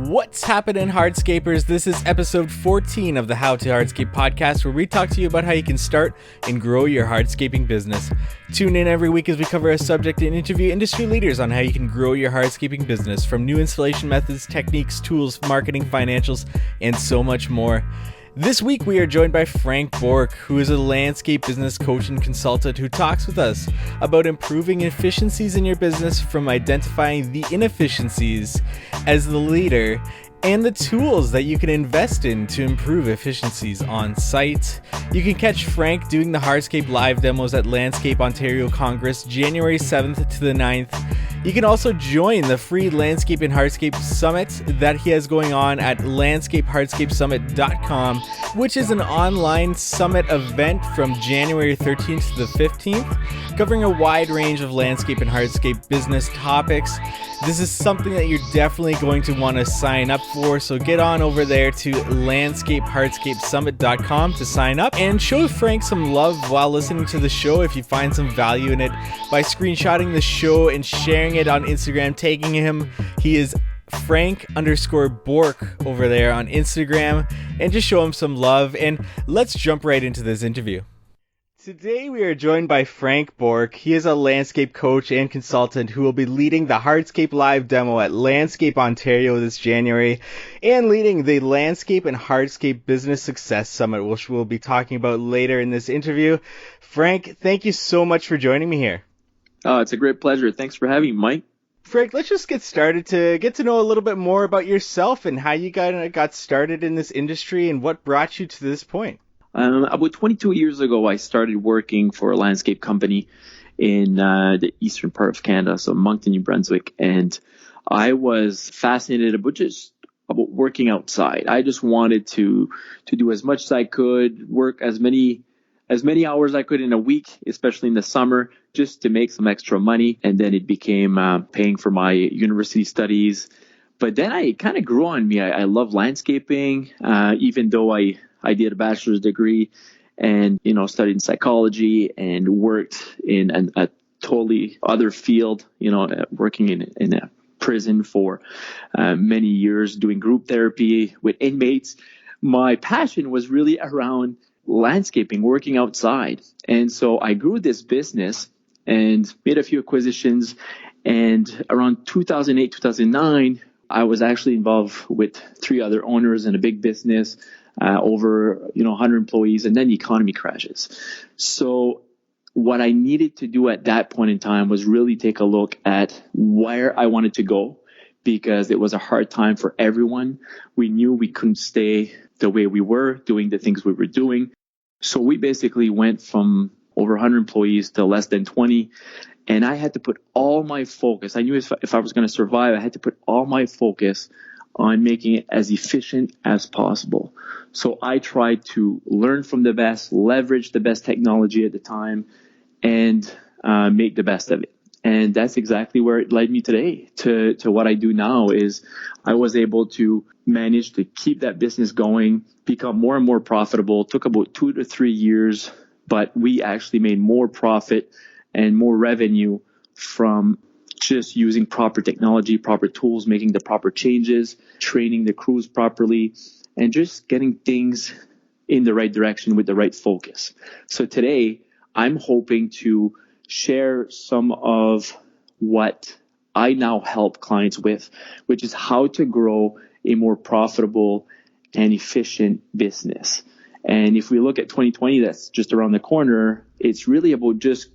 What's happening, hardscapers? This is episode 14 of the How to Hardscape podcast, where we talk to you about how you can start and grow your hardscaping business. Tune in every week as we cover a subject and interview industry leaders on how you can grow your hardscaping business, from new installation methods, techniques, tools, marketing, financials, and so much more. This week, we are joined by Frank Bourque, who is a landscape business coach and consultant who talks with us about improving efficiencies in your business, from identifying the inefficiencies as the leader and the tools that you can invest in to improve efficiencies on site. You can catch Frank doing the Hardscape live demos at Landscape Ontario Congress, January 7th to the 9th. You can also join the free Landscape and Hardscape Summit that he has going on at landscapehardscapesummit.com, which is an online summit event from January 13th to the 15th, covering a wide range of landscape and hardscape business topics. This is something that you're definitely going to want to sign up for, so get on over there to landscapehardscapesummit.com to sign up and show Frank some love while listening to the show if you find some value in it by screenshotting the show and sharing it on Instagram, tagging him. He is Frank_Bourque over there on Instagram, and just show him some love. And let's jump right into this interview. Today we are joined by Frank Bourque. He is a landscape coach and consultant who will be leading the Hardscape live demo at Landscape Ontario this January, and leading the Landscape and Hardscape Business Success Summit, which we'll be talking about later in this interview. Frank, thank you so much for joining me here. Oh, it's a great pleasure. Thanks for having me, Mike. Frank, let's just get started to get to know a little bit more about yourself and how you got started in this industry and what brought you to this point. About 22 years ago, I started working for a landscape company in the eastern part of Canada, so Moncton, New Brunswick, and I was fascinated about working outside. I just wanted to do as much as I could, work as many hours I could in a week, especially in the summer, just to make some extra money. And then it became paying for my university studies. But then it kind of grew on me. I love landscaping, even though I did a bachelor's degree and, studied psychology and worked in a totally other field, working in a prison for many years, doing group therapy with inmates. My passion was really around landscaping, working outside. And so I grew this business and made a few acquisitions. And around 2008, 2009, I was actually involved with 3 other owners in a big business, over 100 employees, and then the economy crashes. So what I needed to do at that point in time was really take a look at where I wanted to go, because it was a hard time for everyone. We knew we couldn't stay the way we were doing the things we were doing. So we basically went from over 100 employees to less than 20. And I had to put all my focus. I knew if I was going to survive, I had to put all my focus on making it as efficient as possible. So I tried to learn from the best, leverage the best technology at the time, and make the best of it. And that's exactly where it led me today to what I do now. Is I was able to manage to keep that business going, become more and more profitable. It took about 2 to 3 years, but we actually made more profit and more revenue from just using proper technology, proper tools, making the proper changes, training the crews properly, and just getting things in the right direction with the right focus. So today, I'm hoping to share some of what I now help clients with, which is how to grow a more profitable and efficient business. And if we look at 2020, that's just around the corner, it's really about just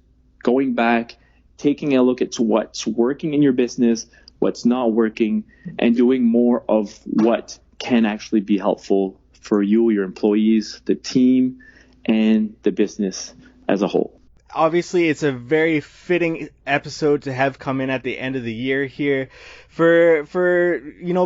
going back, taking a look at what's working in your business, what's not working, and doing more of what can actually be helpful for you, your employees, the team, and the business as a whole. Obviously, it's a very fitting episode to have come in at the end of the year here for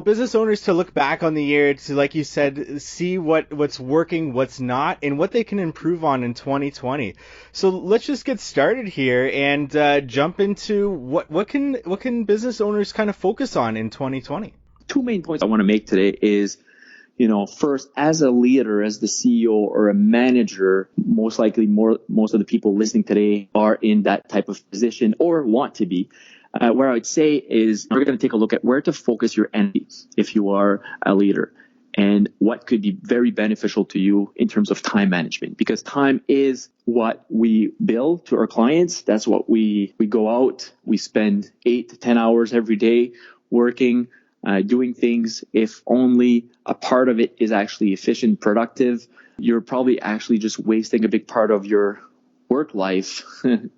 business owners to look back on the year to, like you said, see what's working, what's not, and what they can improve on in 2020. So let's just get started here and jump into what can business owners kind of focus on in 2020. 2 main points I want to make today is, first, as a leader, as the CEO or a manager, most likely most of the people listening today are in that type of position or want to be. What I would say is we're going to take a look at where to focus your energy if you are a leader, and what could be very beneficial to you in terms of time management, because time is what we bill to our clients. That's what we go out. We spend 8 to 10 hours every day working, doing things. If only a part of it is actually efficient, productive, you're probably actually just wasting a big part of your work life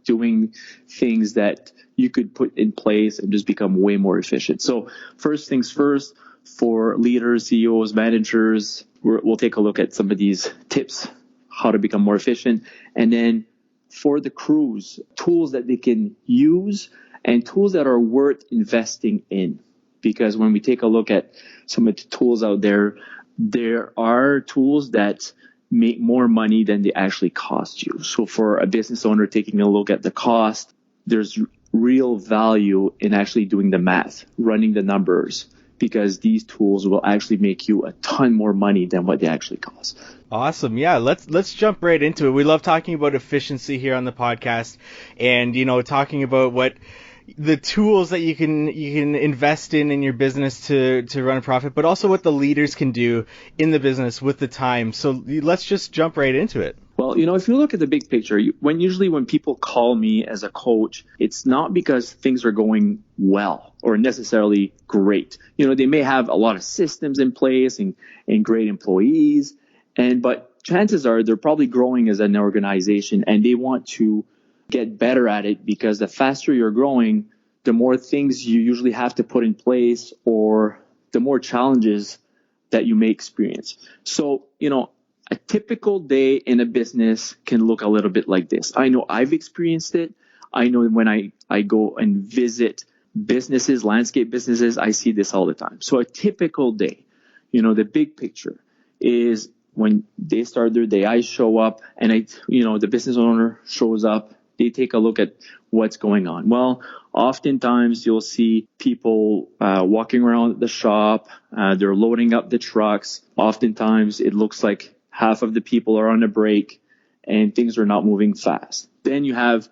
doing things that you could put in place and just become way more efficient. So first things first, for leaders, CEOs, managers, we'll take a look at some of these tips, how to become more efficient. And then for the crews, tools that they can use and tools that are worth investing in. Because when we take a look at some of the tools out there, there are tools that make more money than they actually cost you. So for a business owner taking a look at the cost, there's real value in actually doing the math, running the numbers, because these tools will actually make you a ton more money than what they actually cost. Awesome. Yeah, let's jump right into it. We love talking about efficiency here on the podcast, and talking about what the tools that you can invest in your business to run a profit, but also what the leaders can do in the business with the time. So let's just jump right into it. Well, if you look at the big picture, when people call me as a coach, it's not because things are going well or necessarily great. They may have a lot of systems in place and great employees, but chances are they're probably growing as an organization and they want to get better at it, because the faster you're growing, the more things you usually have to put in place, or the more challenges that you may experience. So, a typical day in a business can look a little bit like this. I know I've experienced it. I know when I go and visit businesses, landscape businesses, I see this all the time. So a typical day, the big picture is when they start their day, I show up and the business owner shows up. They take a look at what's going on. Well, oftentimes you'll see people walking around the shop. They're loading up the trucks. Oftentimes it looks like half of the people are on a break and things are not moving fast. Then you have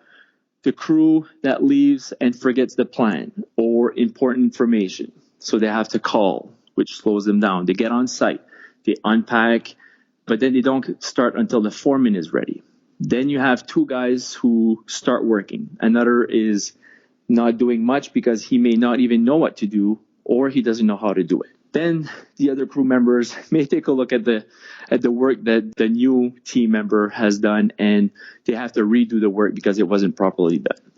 the crew that leaves and forgets the plan or important information. So they have to call, which slows them down. They get on site, they unpack, but then they don't start until the foreman is ready. Then you have two guys who start working. Another is not doing much because he may not even know what to do, or he doesn't know how to do it. Then the other crew members may take a look at the work that the new team member has done, and they have to redo the work because it wasn't properly done.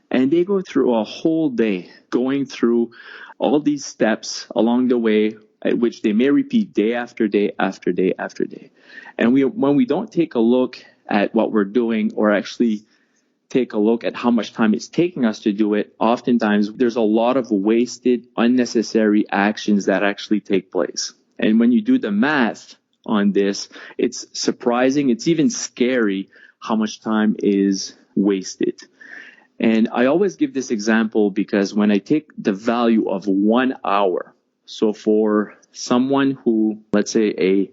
And they go through a whole day going through all these steps along the way, at which they may repeat day after day after day after day. And when we don't take a look at what we're doing, or actually take a look at how much time it's taking us to do it, oftentimes there's a lot of wasted, unnecessary actions that actually take place. And when you do the math on this, it's surprising. It's even scary how much time is wasted. And I always give this example because when I take the value of 1 hour, so for someone who, let's say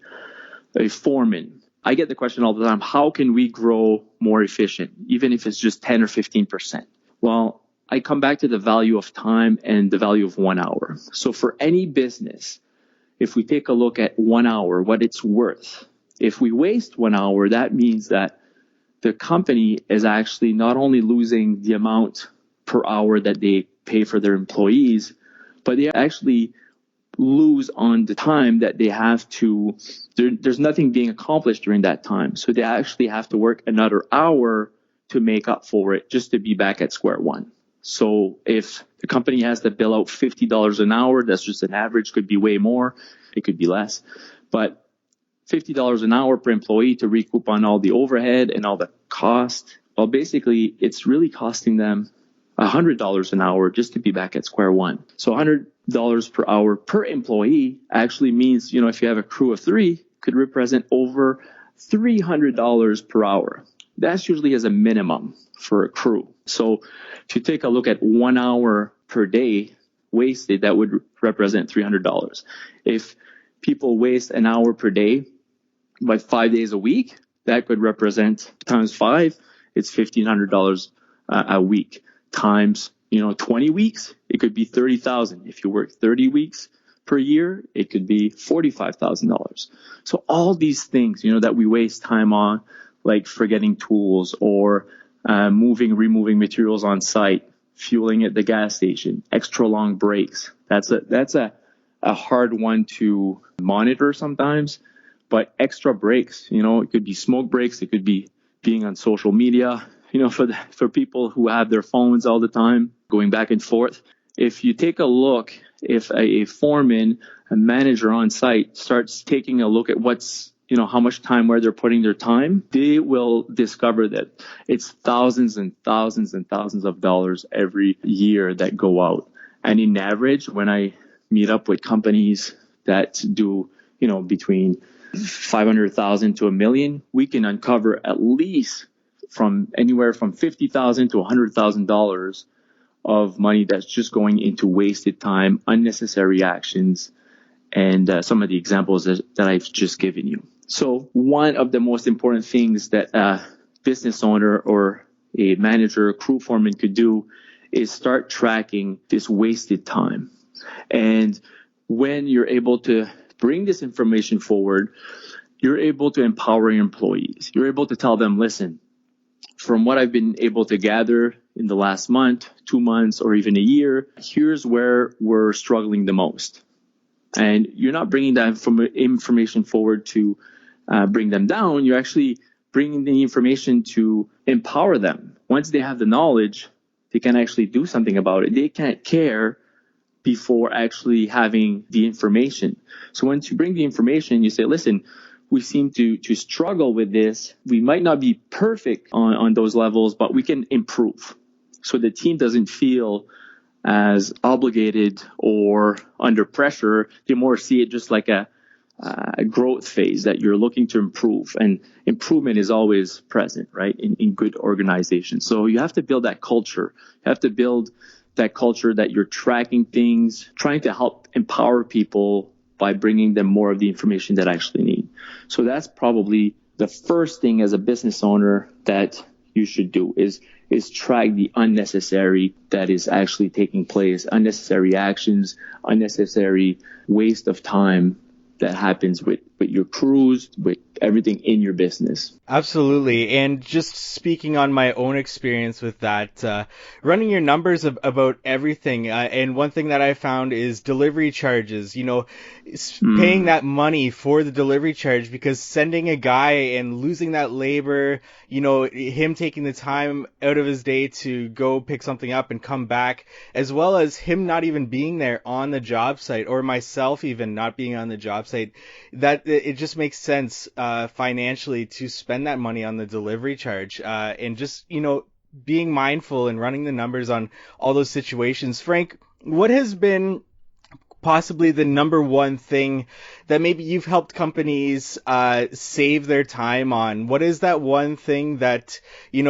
a foreman, I get the question all the time, how can we grow more efficient, even if it's just 10 or 15%? Well, I come back to the value of time and the value of 1 hour. So for any business, if we take a look at 1 hour, what it's worth, if we waste 1 hour, that means that the company is actually not only losing the amount per hour that they pay for their employees, but they actually lose on the time that they have to, there's nothing being accomplished during that time. So they actually have to work another hour to make up for it, just to be back at square one. So if the company has to bill out $50 an hour, that's just an average, could be way more, it could be less. But $50 an hour per employee to recoup on all the overhead and all the cost, well, basically it's really costing them $100 an hour just to be back at square one. So $100 per hour per employee actually means, if you have a crew of 3, could represent over $300 per hour. That's usually as a minimum for a crew. So if you take a look at 1 hour per day wasted, that would represent $300. If people waste an hour per day by 5 days a week, that could represent times 5, it's $1,500 a week times, 20 weeks, it could be 30,000. If you work 30 weeks per year, it could be $45,000. So all these things, that we waste time on, like forgetting tools or removing materials on site, fueling at the gas station, extra long breaks. That's a hard one to monitor sometimes, but extra breaks, it could be smoke breaks. It could be being on social media, for people who have their phones all the time, going back and forth. If you take a look, if a foreman, a manager on site starts taking a look at how much time, where they're putting their time, they will discover that it's thousands and thousands and thousands of dollars every year that go out. And in average, when I meet up with companies that do, between 500,000 to $1 million, we can uncover at least from anywhere from $50,000 to $100,000 of money that's just going into wasted time, unnecessary actions, and some of the examples that I've just given you. So one of the most important things that a business owner or a manager, a crew foreman could do is start tracking this wasted time. And when you're able to bring this information forward, you're able to empower your employees. You're able to tell them, listen, from what I've been able to gather in the last month, 2 months, or even a year, here's where we're struggling the most. And you're not bringing that information forward to bring them down. You're actually bringing the information to empower them. Once they have the knowledge, they can actually do something about it. They can't care before actually having the information. So once you bring the information, you say, listen, we seem to struggle with this. We might not be perfect on those levels, but we can improve. So the team doesn't feel as obligated or under pressure. They more see it just like a growth phase that you're looking to improve. And improvement is always present, right, in good organizations. So you have to build that culture. You have to build that culture that you're tracking things, trying to help empower people by bringing them more of the information that I actually need. So that's probably the first thing as a business owner that you should do is track the unnecessary that is actually taking place, unnecessary actions, unnecessary waste of time that happens with your crews, with everything in your business. Absolutely. And just speaking on my own experience with that, running your numbers about everything. And one thing that I found is delivery charges, paying that money for the delivery charge, because sending a guy and losing that labor, him taking the time out of his day to go pick something up and come back, as well as him not even being there on the job site, or myself even not being on the job site, that it just makes sense financially to spend that money on the delivery charge, and just being mindful and running the numbers on all those situations. Frank, what has been possibly the number one thing that maybe you've helped companies save their time on? What is that one thing that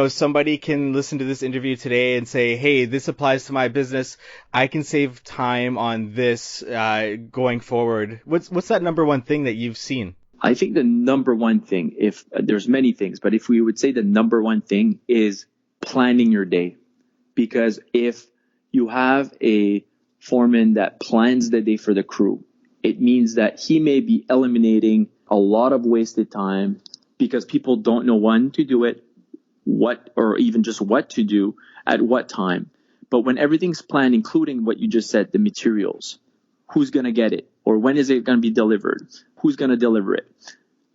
somebody can listen to this interview today and say, hey, this applies to my business, I can save time on this going forward? What's that number one thing that you've seen? I think the number one thing, if there's many things, but if we would say the number one thing is planning your day. Because if you have a foreman that plans the day for the crew, it means that he may be eliminating a lot of wasted time because people don't know when to do it, or even just what to do at what time. But when everything's planned, including what you just said, the materials, who's going to get it, or when is it going to be delivered, who's going to deliver it,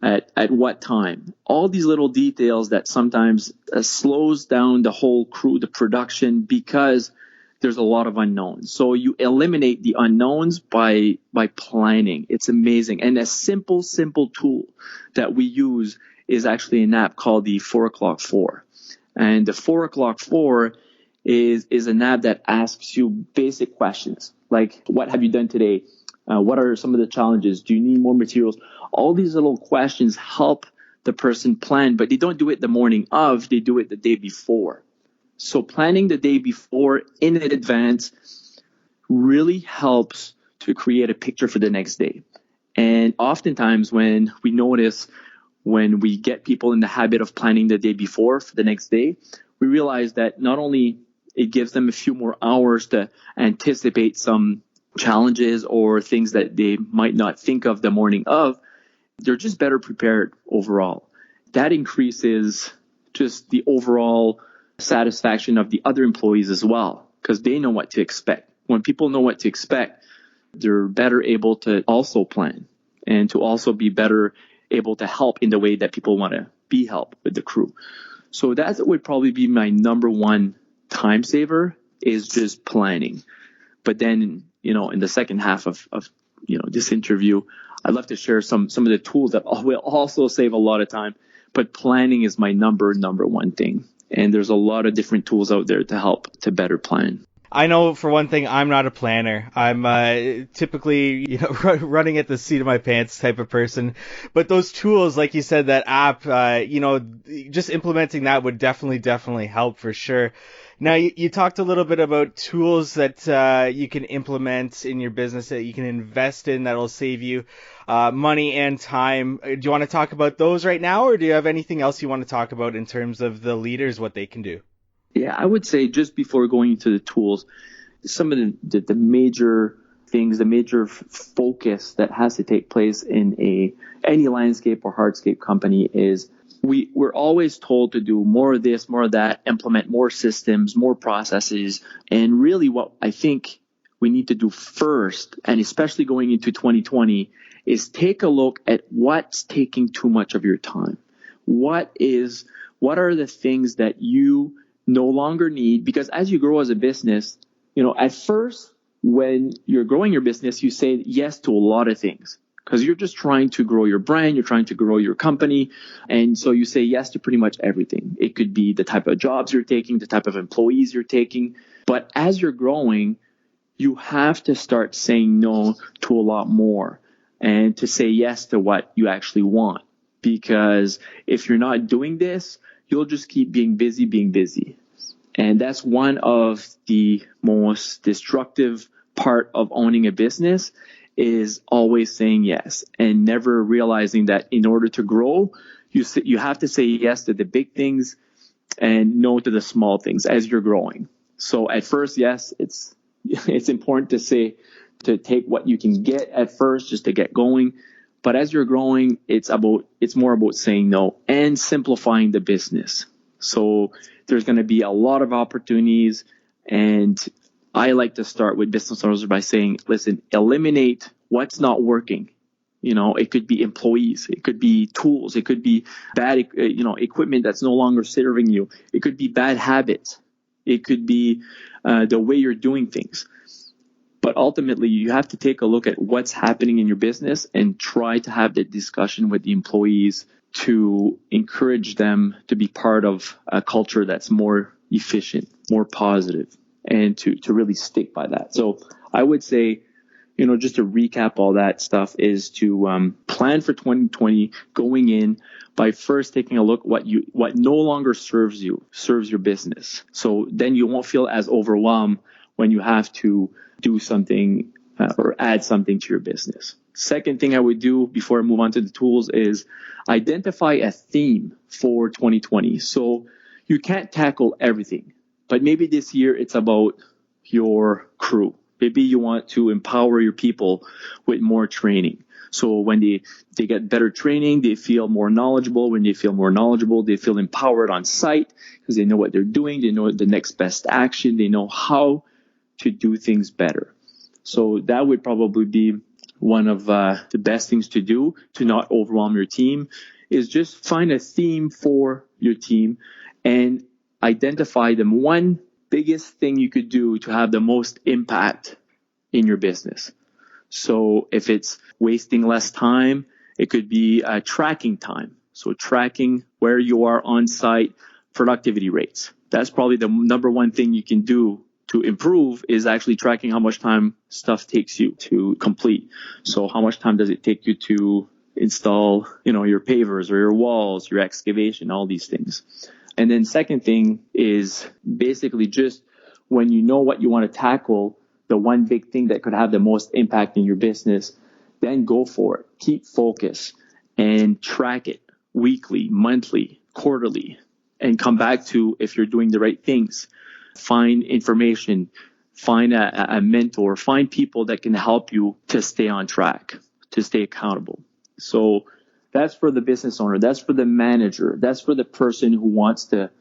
at what time, all these little details that sometimes slows down the whole crew, the production, because there's a lot of unknowns. So you eliminate the unknowns by planning. It's amazing. And a simple tool that we use is actually an app called the 4 o'clock 4. And the 4 o'clock 4 is an app that asks you basic questions like, what have you done today? What are some of the challenges? Do you need more materials? All these little questions help the person plan, but they don't do it the morning of, they do it the day before. So planning the day before in advance really helps to create a picture for the next day. And oftentimes when we get people in the habit of planning the day before for the next day, we realize that not only It gives them a few more hours to anticipate some challenges or things that they might not think of the morning of. They're just better prepared overall. That increases just the overall satisfaction of the other employees as well, because they know what to expect. When people know what to expect, they're better able to also plan and to also be better able to help in the way that people want to be helped with the crew. So that would probably be my number one time saver, is just planning. But then, in the second half of this interview, I'd love to share some of the tools that will also save a lot of time. But planning is my number one thing. And there's a lot of different tools out there to help to better plan. I know for one thing, I'm not a planner. I'm typically, running at the seat of my pants type of person. But those tools, like you said, that app, just implementing that would definitely help for sure. Now, you talked a little bit about tools that you can implement in your business that you can invest in that'll save you money and time. Do you want to talk about those right now, or do you have anything else you want to talk about in terms of the leaders, what they can do? Yeah, I would say just before going into the tools, some of the major things, the major focus that has to take place in any landscape or hardscape company is we're always told to do more of this, more of that, implement more systems, more processes. And really what I think we need to do first, and especially going into 2020, is take a look at what's taking too much of your time. What are the things that you no longer need? Because as you grow as a business, at first, when you're growing your business, you say yes to a lot of things because you're just trying to grow your brand, you're trying to grow your company. And so you say yes to pretty much everything. It could be the type of jobs you're taking, the type of employees you're taking. But as you're growing, you have to start saying no to a lot more and to say yes to what you actually want. Because if you're not doing this, you'll just keep being busy. And that's one of the most destructive part of owning a business, is always saying yes and never realizing that in order to grow, you have to say yes to the big things and no to the small things as you're growing. So at first, yes, it's important to take what you can get at first just to get going. But as you're growing, it's more about saying no and simplifying the business. So there's going to be a lot of opportunities, and I like to start with business owners by saying, listen, eliminate what's not working. It could be employees, it could be tools, it could be bad, equipment that's no longer serving you. It could be bad habits. It could be the way you're doing things. But ultimately, you have to take a look at what's happening in your business and try to have that discussion with the employees to encourage them to be part of a culture that's more efficient, more positive, and to really stick by that. So I would say, just to recap all that stuff, is to plan for 2020 going in by first taking a look what no longer serves your business. So then you won't feel as overwhelmed when you have to do something or add something to your business. Second thing I would do before I move on to the tools is identify a theme for 2020. So you can't tackle everything, but maybe this year it's about your crew. Maybe you want to empower your people with more training. So when they get better training, they feel more knowledgeable. When they feel more knowledgeable, they feel empowered on site because they know what they're doing. They know the next best action. They know how to do things better. So that would probably be one of the best things to do to not overwhelm your team, is just find a theme for your team and identify them. One biggest thing you could do to have the most impact in your business. So if it's wasting less time, it could be tracking time. So tracking where you are on site, productivity rates. That's probably the number one thing you can do to improve, is actually tracking how much time stuff takes you to complete. So how much time does it take you to install, your pavers or your walls, your excavation, all these things. And then second thing is basically just when you know what you want to tackle, the one big thing that could have the most impact in your business, then go for it. Keep focus and track it weekly, monthly, quarterly, and come back to if you're doing the right things. find information, find a mentor, find people that can help you to stay on track, to stay accountable. So that's for the business owner. That's for the manager. That's for the person who wants to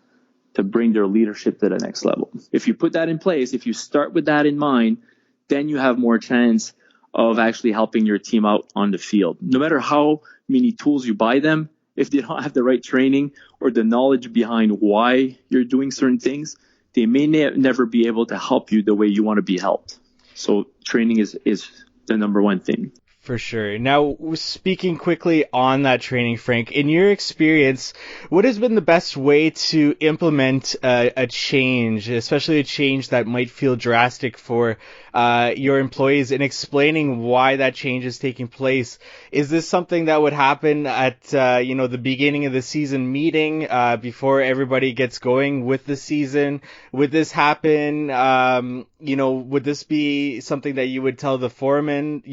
bring their leadership to the next level. If you put that in place, if you start with that in mind, then you have more chance of actually helping your team out on the field. No matter how many tools you buy them, if they don't have the right training or the knowledge behind why you're doing certain things, they may never be able to help you the way you want to be helped. So training is the number one thing. For sure. Now, speaking quickly on that training, Frank, in your experience, what has been the best way to implement a change, especially a change that might feel drastic for your employees, in explaining why that change is taking place? Is this something that would happen at the beginning of the season meeting before everybody gets going with the season? Would this happen? Would this be something that you would tell your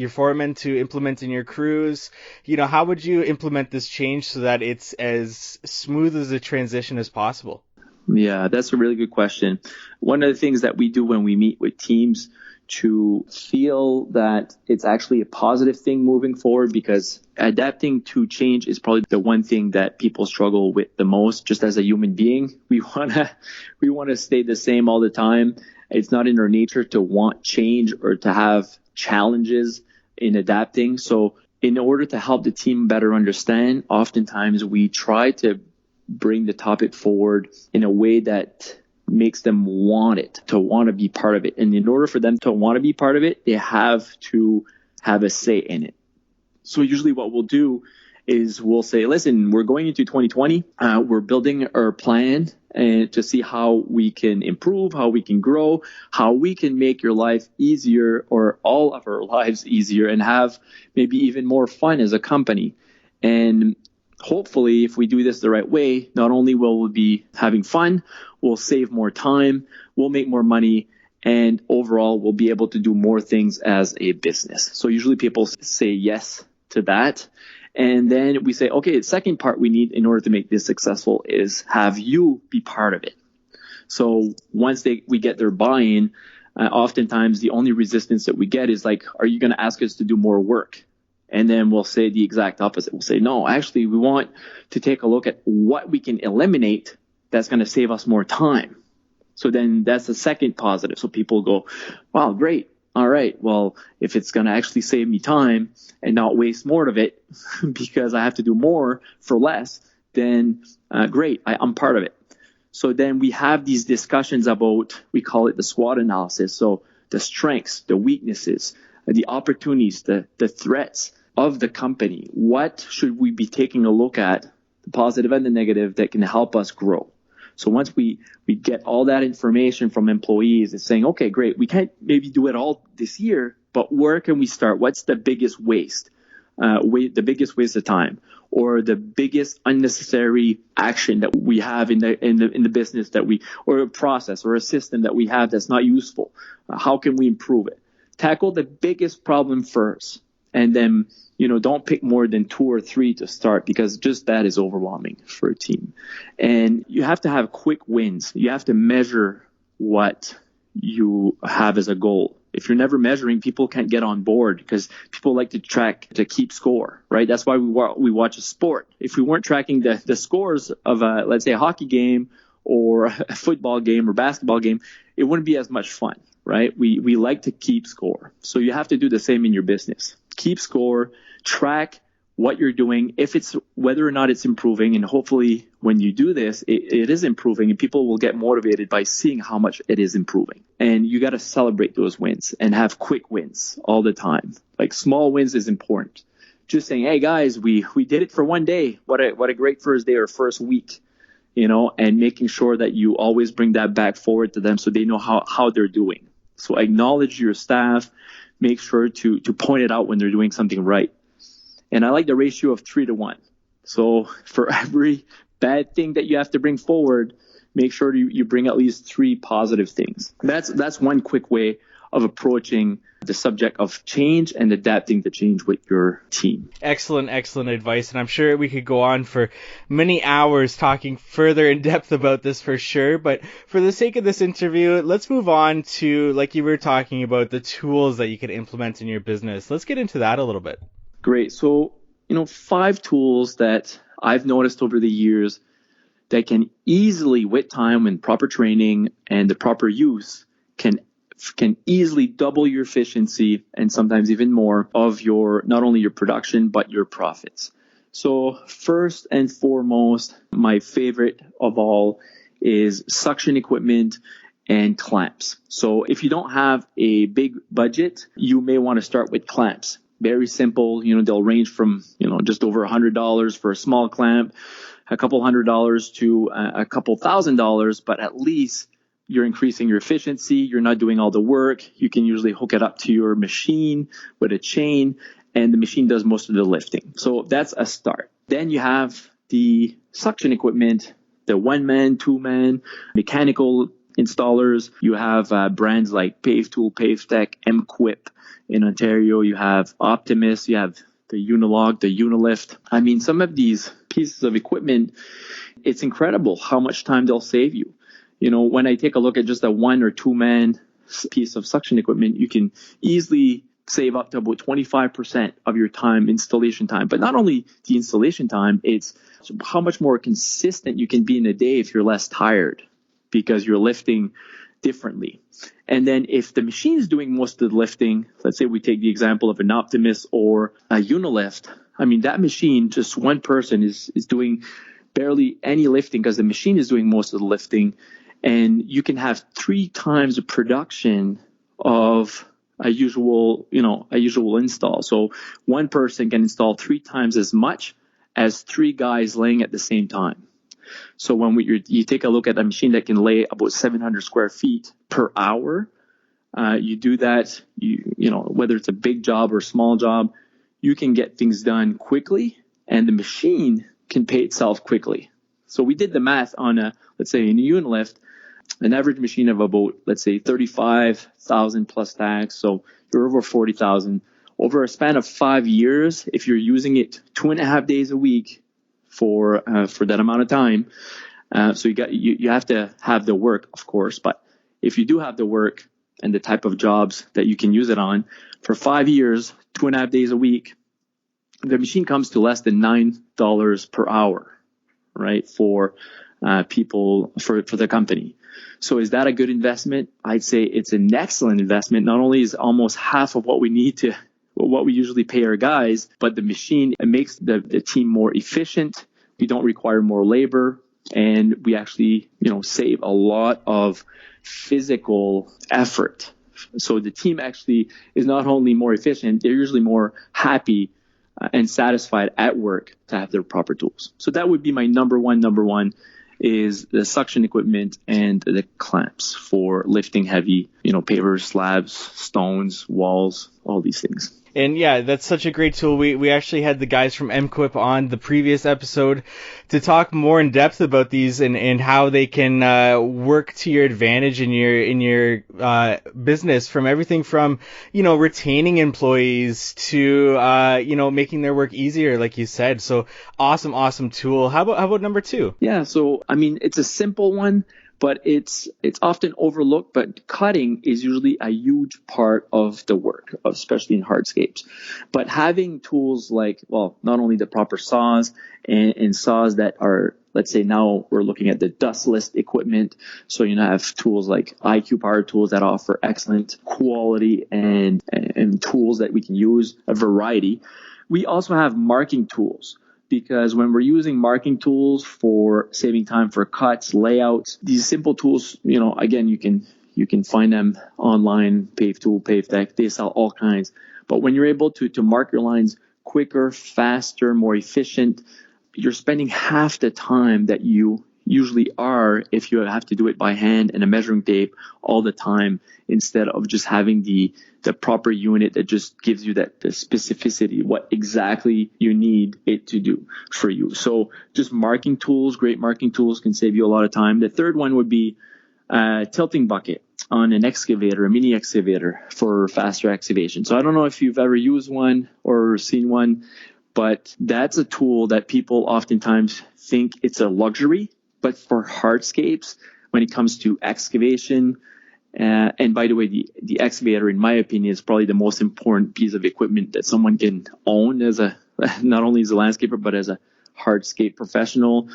foreman to implement in your crews? How would you implement this change so that it's as smooth as a transition as possible? Yeah, that's a really good question. One of the things that we do when we meet with teams to feel that it's actually a positive thing moving forward, because adapting to change is probably the one thing that people struggle with the most. Just as a human being, we want to stay the same all the time. It's not in our nature to want change or to have challenges in adapting. So in order to help the team better understand, oftentimes we try to bring the topic forward in a way that makes them want to be part of it. And in order for them to want to be part of it, they have to have a say in it. So usually what we'll do is we'll say, listen, we're going into 2020. We're building our plan and to see how we can improve, how we can grow, how we can make your life easier, or all of our lives easier, and have maybe even more fun as a company. And hopefully, if we do this the right way, not only will we be having fun, we'll save more time, we'll make more money, and overall, we'll be able to do more things as a business. So usually people say yes to that. And then we say, okay, the second part we need in order to make this successful is have you be part of it. So once we get their buy-in, oftentimes the only resistance that we get is like, are you going to ask us to do more work? And then we'll say the exact opposite. We'll say, no, actually, we want to take a look at what we can eliminate that's going to save us more time. So then that's the second positive. So people go, wow, great. All right, well, if it's going to actually save me time and not waste more of it because I have to do more for less, then great, I'm part of it. So then we have these discussions about, we call it the SWOT analysis. So the strengths, the weaknesses, the opportunities, the threats of the company. What should we be taking a look at, the positive and the negative, that can help us grow? So once we get all that information from employees, it's saying, okay, great, we can't maybe do it all this year, but where can we start? What's the biggest waste? The biggest waste of time, or the biggest unnecessary action that we have in the business or a process or a system that we have that's not useful? How can we improve it? Tackle the biggest problem first, and then don't pick more than 2 or 3 to start, because just that is overwhelming for a team. And you have to have quick wins. You have to measure what you have as a goal. If you're never measuring, people can't get on board, because people like to track to keep score, right? That's why we watch a sport. If we weren't tracking the scores of let's say a hockey game or a football game or basketball game, it wouldn't be as much fun, right? We like to keep score. So you have to do the same in your business. Keep score, track what you're doing, whether or not it's improving. And hopefully when you do this, it is improving, and people will get motivated by seeing how much it is improving. And you got to celebrate those wins and have quick wins all the time. Like small wins is important. Just saying, hey guys, we did it for one day. What a great first day or first week, and making sure that you always bring that back forward to them so they know how they're doing. So acknowledge your staff. Make sure to point it out when they're doing something right. And I like the ratio of 3 to 1. So for every bad thing that you have to bring forward, make sure you bring at least 3 positive things. That's one quick way of approaching the subject of change and adapting to change with your team. Excellent advice. And I'm sure we could go on for many hours talking further in depth about this for sure. But for the sake of this interview, let's move on to, like you were talking about, the tools that you can implement in your business. Let's get into that a little bit. Great. So, 5 tools that I've noticed over the years that can easily, with time and proper training and the proper use, can easily double your efficiency and sometimes even more of not only your production, but your profits. So first and foremost, my favorite of all is suction equipment and clamps. So if you don't have a big budget, you may want to start with clamps. Very simple. They'll range from, just over $100 for a small clamp, a couple $100 to a couple $1,000, but at least you're increasing your efficiency. You're not doing all the work. You can usually hook it up to your machine with a chain, and the machine does most of the lifting. So that's a start. Then you have the suction equipment, the 1-man, 2-man, mechanical installers. You have brands like PaveTool, PaveTech, MQuip in Ontario. You have Optimus. You have the Unilog, the Unilift. I mean, some of these pieces of equipment, it's incredible how much time they'll save you. When I take a look at just a 1 or 2-man piece of suction equipment, you can easily save up to about 25% of your time, installation time. But not only the installation time, it's how much more consistent you can be in a day if you're less tired because you're lifting differently. And then if the machine is doing most of the lifting, let's say we take the example of an Optimus or a Unilift, I mean, that machine, just one person is doing barely any lifting because the machine is doing most of the lifting. And you can have 3 times the production of a usual install. So one person can install 3 times as much as 3 guys laying at the same time. So when you take a look at a machine that can lay about 700 square feet per hour, you do that, whether it's a big job or a small job, you can get things done quickly and the machine can pay itself quickly. So we did the math on let's say in a Unilift, an average machine of about, let's say 35,000 plus tax. So you're over 40,000 over a span of 5 years. If you're using it 2.5 days a week for that amount of time. So you have to have the work, of course, but if you do have the work and the type of jobs that you can use it on for 5 years, 2.5 days a week, the machine comes to less than $9 per hour, right? For people, for the company. So is that a good investment? I'd say it's an excellent investment. Not only is almost half of what we usually pay our guys, but the machine, it makes the team more efficient. We don't require more labor, and we actually, save a lot of physical effort. So the team actually is not only more efficient, they're usually more happy and satisfied at work to have their proper tools. So that would be my number one is the suction equipment and the clamps for lifting heavy, pavers, slabs, stones, walls, all these things. And yeah, that's such a great tool. We actually had the guys from MQuip on the previous episode to talk more in depth about these and how they can work to your advantage in your business, from everything from, retaining employees to, making their work easier, like you said. So awesome tool. How about number 2? Yeah. So, I mean, it's a simple one, but it's often overlooked, but cutting is usually a huge part of the work, especially in hardscapes. But having tools like, well, not only the proper saws and saws that are, let's say now we're looking at the dustless equipment. So, have tools like IQ Power Tools that offer excellent quality and tools that we can use, a variety. We also have marking tools. Because when we're using marking tools for saving time for cuts, layouts, these simple tools, again, you can find them online, PaveTool, PaveTech, they sell all kinds. But when you're able to mark your lines quicker, faster, more efficient, you're spending half the time that you usually are if you have to do it by hand and a measuring tape all the time, instead of just having the proper unit that just gives you the specificity, what exactly you need it to do for you. So just marking tools, great marking tools can save you a lot of time. The third one would be tilting bucket. on an excavator, a mini excavator for faster excavation. So I don't know if you've ever used one or seen one, but that's a tool that people oftentimes think it's a luxury. But for hardscapes, when it comes to excavation, and by the way, the excavator, in my opinion, is probably the most important piece of equipment that someone can own as not only as a landscaper, but as a hardscape professional,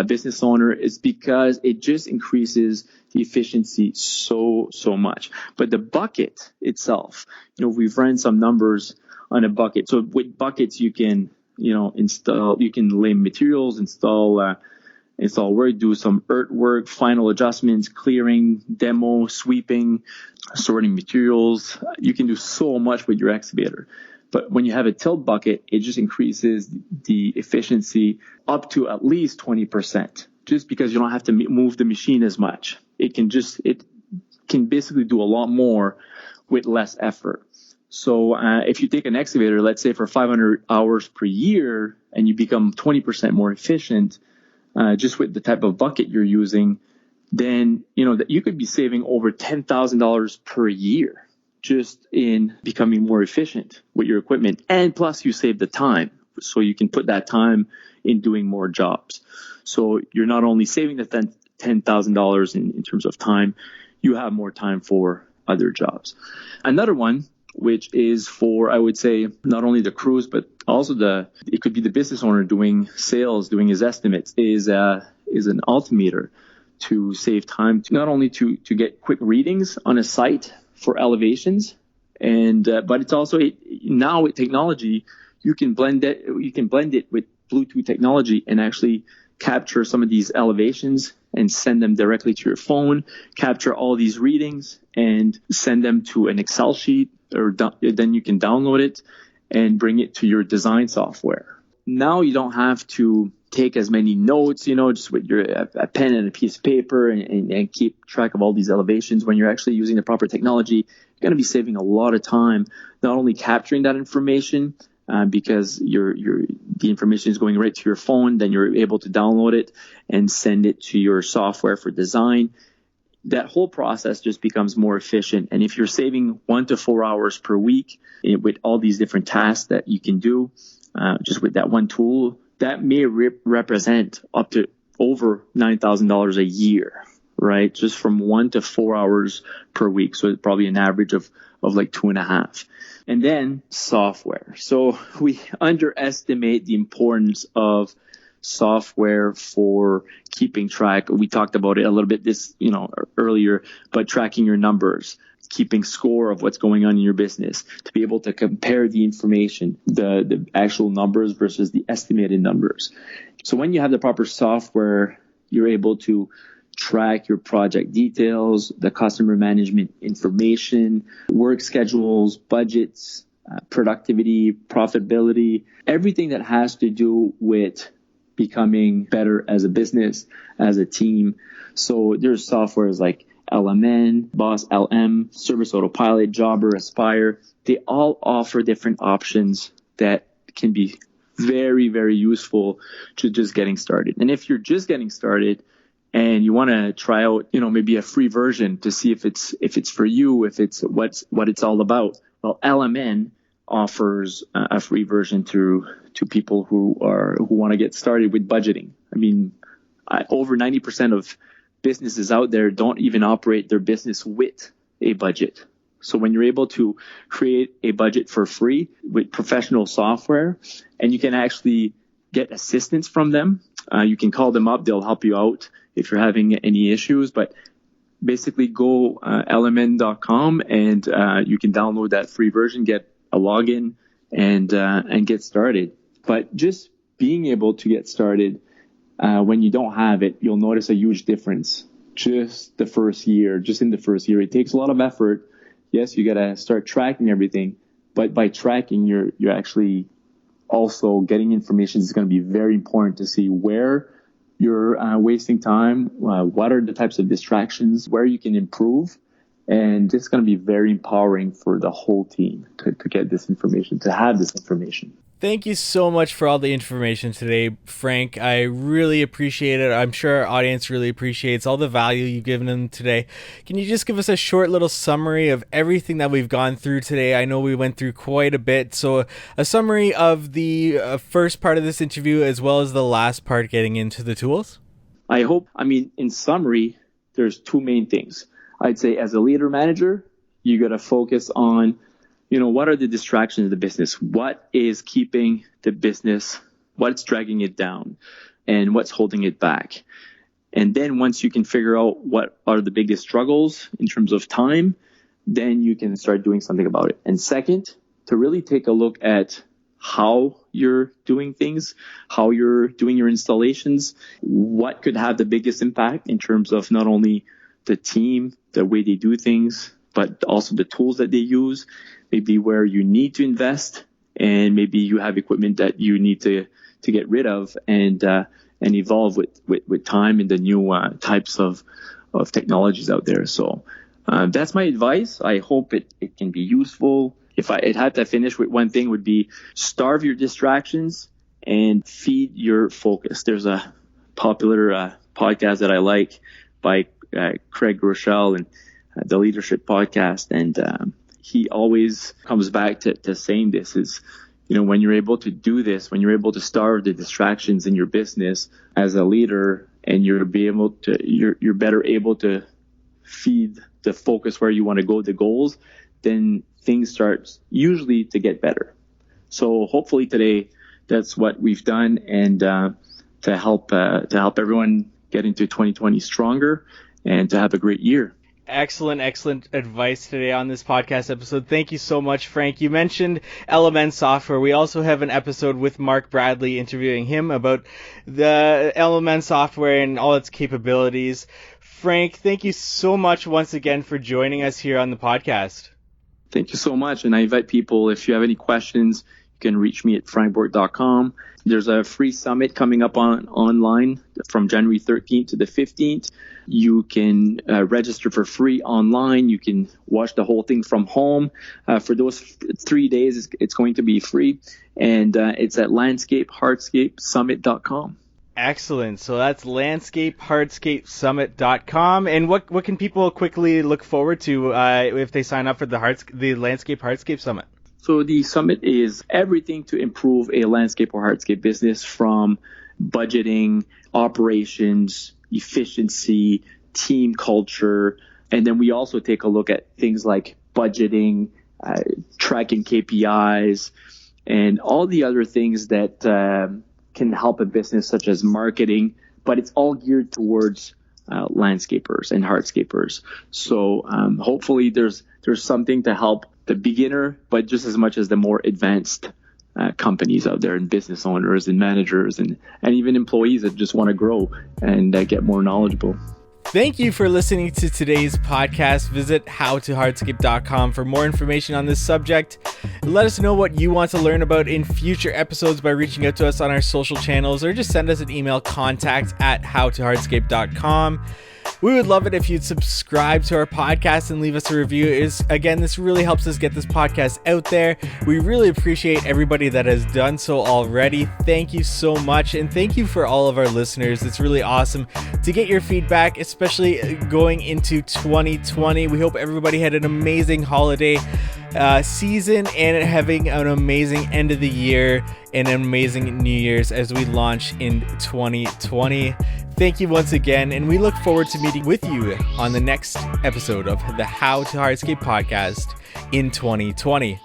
business owner, is because it just increases the efficiency so much. But the bucket itself, we've run some numbers on a bucket. So with buckets, you can, you can lay materials, install work, do some earthwork, final adjustments, clearing, demo, sweeping, sorting materials. You can do so much with your excavator. But when you have a tilt bucket, it just increases the efficiency up to at least 20%, just because you don't have to move the machine as much. It can basically do a lot more with less effort. So if you take an excavator, let's say for 500 hours per year, and you become 20% more efficient, just with the type of bucket you're using, then that you could be saving over $10,000 per year just in becoming more efficient with your equipment. And plus you save the time, so you can put that time in doing more jobs. So you're not only saving the $10,000 in terms of time, you have more time for other jobs. Another one, which is for, I would say, not only the crews, but also it could be the business owner doing sales, doing his estimates, is an altimeter to save time, not only to get quick readings on a site for elevations, but it's also now with technology, you can blend it with Bluetooth technology and actually capture some of these elevations and send them directly to your phone, capture all these readings and send them to an Excel sheet, or then you can download it and bring it to your design software. Now you don't have to take as many notes, just with a pen and a piece of paper and keep track of all these elevations. When you're actually using the proper technology, you're going to be saving a lot of time, not only capturing that information, because the information is going right to your phone, then you're able to download it and send it to your software for design. That whole process just becomes more efficient. And if you're saving 1 to 4 hours per week with all these different tasks that you can do, just with that one tool, that may represent up to over $9,000 a year, right? Just from 1 to 4 hours per week. So it's probably an average of like 2.5. And then software. So we underestimate the importance of software for keeping track. We talked about it a little bit earlier, but tracking your numbers, keeping score of what's going on in your business, to be able to compare the information, the actual numbers versus the estimated numbers. So when you have the proper software, you're able to track your project details, the customer management information, work schedules, budgets, productivity, profitability, everything that has to do with becoming better as a business, as a team. So there's softwares like LMN, Boss LM, Service Autopilot, Jobber, Aspire. They all offer different options that can be very, very useful to just getting started. And if you're just getting started and you want to try out, maybe a free version to see if it's for you, if it's what it's all about, well, LMN offers a free version to people who want to get started with budgeting. I mean, over 90% of businesses out there don't even operate their business with a budget. So when you're able to create a budget for free with professional software, and you can actually get assistance from them, you can call them up. They'll help you out if you're having any issues. But basically go lmn.com and you can download that free version, get a login and get started. But just being able to get started when you don't have it, you'll notice a huge difference just in the first year. It takes a lot of effort. Yes, you got to start tracking everything, but by tracking, you're actually also getting information. Is going to be very important to see where you're wasting time, what are the types of distractions, where you can improve, And it's going to be very empowering for the whole team to get this information, to have this information. Thank you so much for all the information today, Frank. I really appreciate it. I'm sure our audience really appreciates all the value you've given them today. Can you just give us a short little summary of everything that we've gone through today? I know we went through quite a bit. So a summary of the first part of this interview as well as the last part getting into the tools? In summary, there's two main things. I'd say as a leader manager, you got to focus on what are the distractions of the business? What is keeping the business? What's dragging it down? And what's holding it back? And then once you can figure out what are the biggest struggles in terms of time, then you can start doing something about it. And second, to really take a look at how you're doing things, how you're doing your installations, what could have the biggest impact in terms of not only the team, the way they do things, but also the tools that they use, maybe where you need to invest, and maybe you have equipment that you need to get rid of and evolve with time and the new types of technologies out there. So that's my advice. I hope it can be useful. If I had to finish with one thing, would be starve your distractions and feed your focus. There's a popular podcast that I like by Craig Rochelle and the Leadership Podcast, and he always comes back to saying this is, when you're able to do this, when you're able to starve the distractions in your business as a leader, and you're better able to feed the focus where you want to go, the goals, then things start usually to get better. So hopefully today that's what we've done, and to help everyone get into 2020 stronger and to have a great year. Excellent advice today on this podcast episode. Thank you so much, Frank. You mentioned LMN software. We also have an episode with Mark Bradley interviewing him about the LMN software and all its capabilities. Frank, thank you so much once again for joining us here on the podcast. Thank you so much. And I invite people, if you have any questions, you can reach me at frankbourque.com. There's a free summit coming up online from January 13th to the 15th. You can register for free online. You can watch the whole thing from home. For those 3 days, it's going to be free. And it's at landscapehardscapesummit.com. Excellent. So that's landscapehardscapesummit.com. And what can people quickly look forward to if they sign up for the Landscape Hardscape Summit? So the summit is everything to improve a landscape or hardscape business, from budgeting, operations, efficiency, team culture. And then we also take a look at things like budgeting, tracking KPIs, and all the other things that can help a business, such as marketing, but it's all geared towards landscapers and hardscapers. So hopefully there's something to help the beginner, but just as much as the more advanced companies out there, and business owners and managers and even employees that just want to grow and get more knowledgeable. Thank you for listening to today's podcast. Visit howtohardscape.com for more information on this subject. Let us know what you want to learn about in future episodes by reaching out to us on our social channels, or just send us an email, contact@howtohardscape.com. We would love it if you'd subscribe to our podcast and leave us a review. This really helps us get this podcast out there. We really appreciate everybody that has done so already. Thank you so much, and thank you for all of our listeners. It's really awesome to get your feedback, especially going into 2020. We hope everybody had an amazing holiday season and having an amazing end of the year and an amazing New Year's as we launch in 2020. Thank you once again, and we look forward to meeting with you on the next episode of the How to Hardscape podcast in 2020.